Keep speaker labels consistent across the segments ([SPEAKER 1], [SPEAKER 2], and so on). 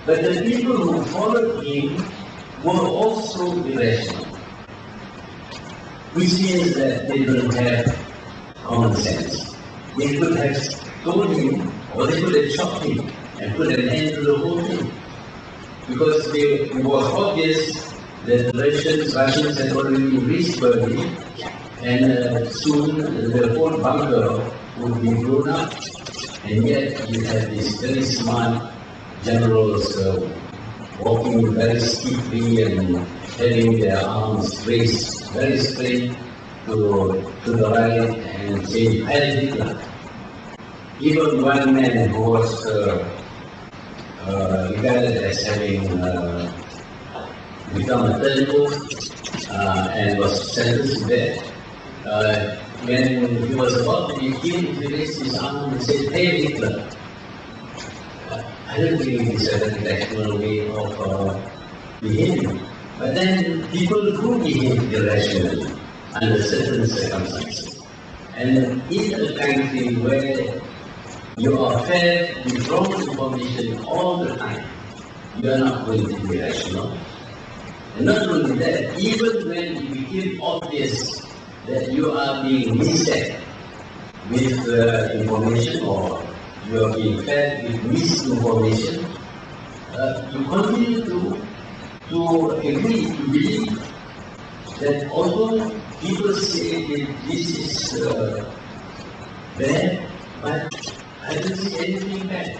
[SPEAKER 1] But the people who followed him were also irrational, which means that they don't have common sense. They could have told him, or they could have shot him and put an end to the whole thing. Because it was obvious that the Russians had already reached Berlin, and soon the whole bunker would be blown up. And yet you have these very smart generals walking very steeply and having their arms raised very straight to the right and saying, Heil Hitler. Even one man who was regarded as having become a terrible and was sentenced to death. When he was about to be killed, he raised his arm and said, Hey Hitler. I don't think it is a very rational way of behaving. But then people do behave irrationally under certain circumstances. And in a country where you are fed with wrong information all the time, you are not going to be rational. And not only that, even when it became obvious that you are being misled with information or you are being fed with misinformation, you continue to agree, to believe that although people say that this is bad, but I don't see anything bad.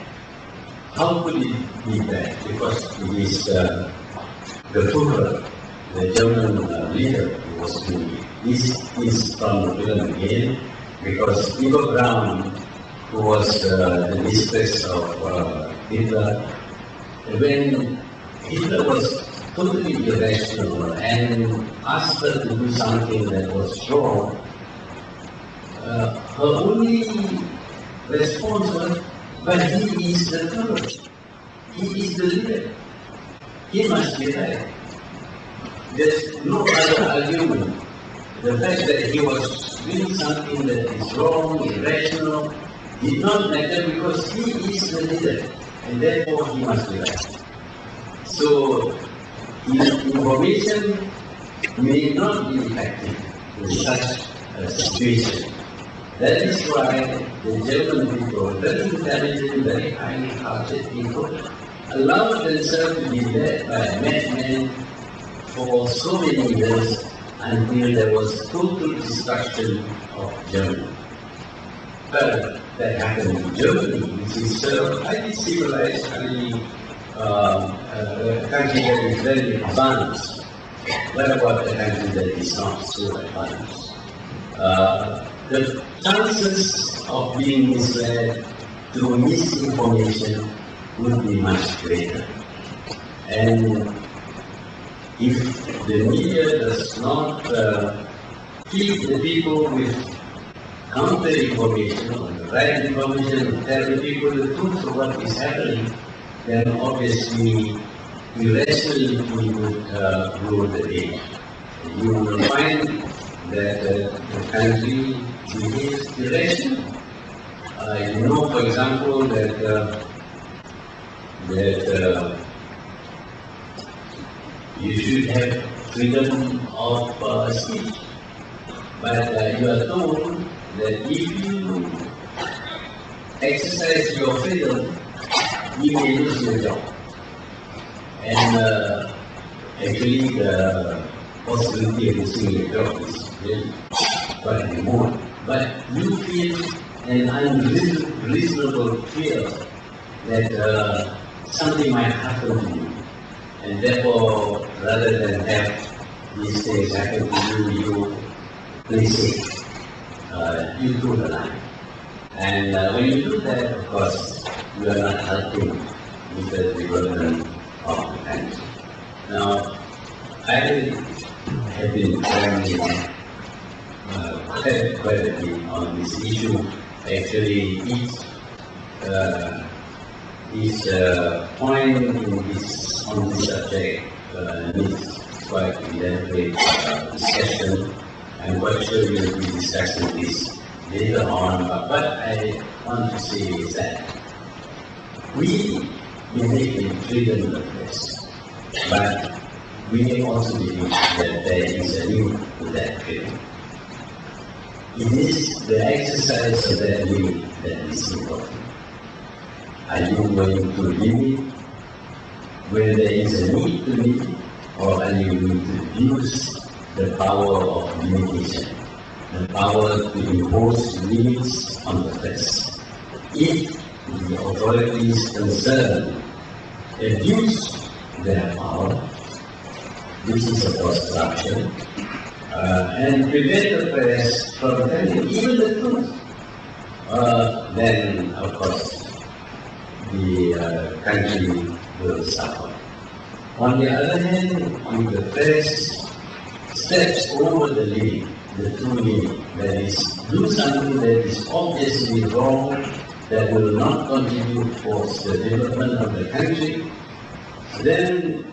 [SPEAKER 1] How could it be bad? Because it is the Führer, the German leader, who was doing it. This is from the film again, because Ivo Braun, who was the mistress of Hitler, when Hitler was totally irrational and asked her to do something that was wrong, her only response was, but he is the Führer. He is the leader. He must be right. There's no other argument. The fact that he was doing something that is wrong, irrational, did not matter because he is the leader and therefore he must be right. So, information may not be effective in such a situation. That is why the German people, very intelligent, very highly-hearted people, allowed themselves to be led by a madman for so many years until there was total destruction of Germany. But that happened in Germany, which is highly civilized, highly country that is very advanced. What about a country that is not so advanced? The chances of being misled through misinformation would be much greater. And if the media does not feed the people with counter information or the right information, tell the people the truth of what is happening, then obviously irrationality would rule the day. You will find that the country behaves irrationally. You know, for example, that you should have freedom of speech. But you are told that if you exercise your freedom, you may lose your job. And actually the possibility of losing your job is really quite remote. But you feel an unreasonable fear that something might happen to you. And therefore, rather than have these things happen to you, you play safe. You do the line. And when you do that, of course, you are not helping with the development of the country. Now, I have been traveling quite a bit on this issue. Actually, each point on this subject needs quite elaborate discussion. I'm quite sure we will be discussing this later on, but what I want to say is that we we may be freedom of the press, but we may also believe that there is a limit to that freedom. It is the exercise of that limit that is important. Are you going to limit when there is a need to limit, or are you going to use the power of limitation, the power to impose limits on the press? If the authorities concerned abuse their power, which is of course corruption, and prevent the press from telling even the truth, then of course the country will suffer. On the other hand, if the press steps over the limit, the true limit, that is, do something that is obviously wrong, that will not contribute towards the development of the country, then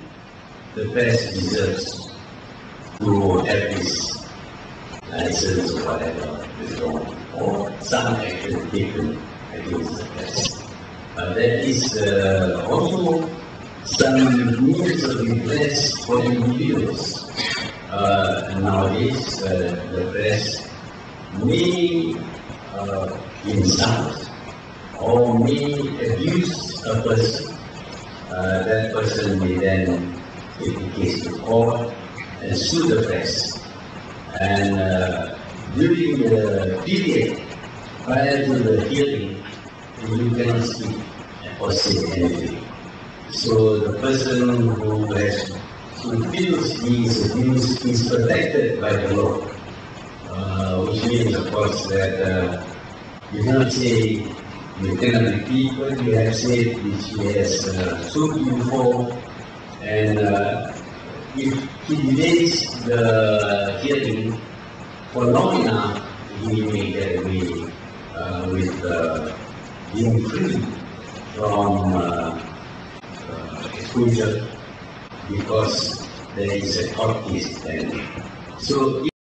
[SPEAKER 1] the press deserves to have this license or whatever withdrawn, or some action taken against the press. There is also some means of redress for individuals. Nowadays, the press may insult or may abuse a person. That person may then take the case to court and sue the press. And during the period prior to the hearing, you cannot speak or say anything. So the person who feels these abuse is protected by the law, which means, of course, that you cannot say, you cannot repeat what you have said, which he has sued you for, and if he delays the hearing for long enough, he may get away with being free from exposure because there is a court case pending. So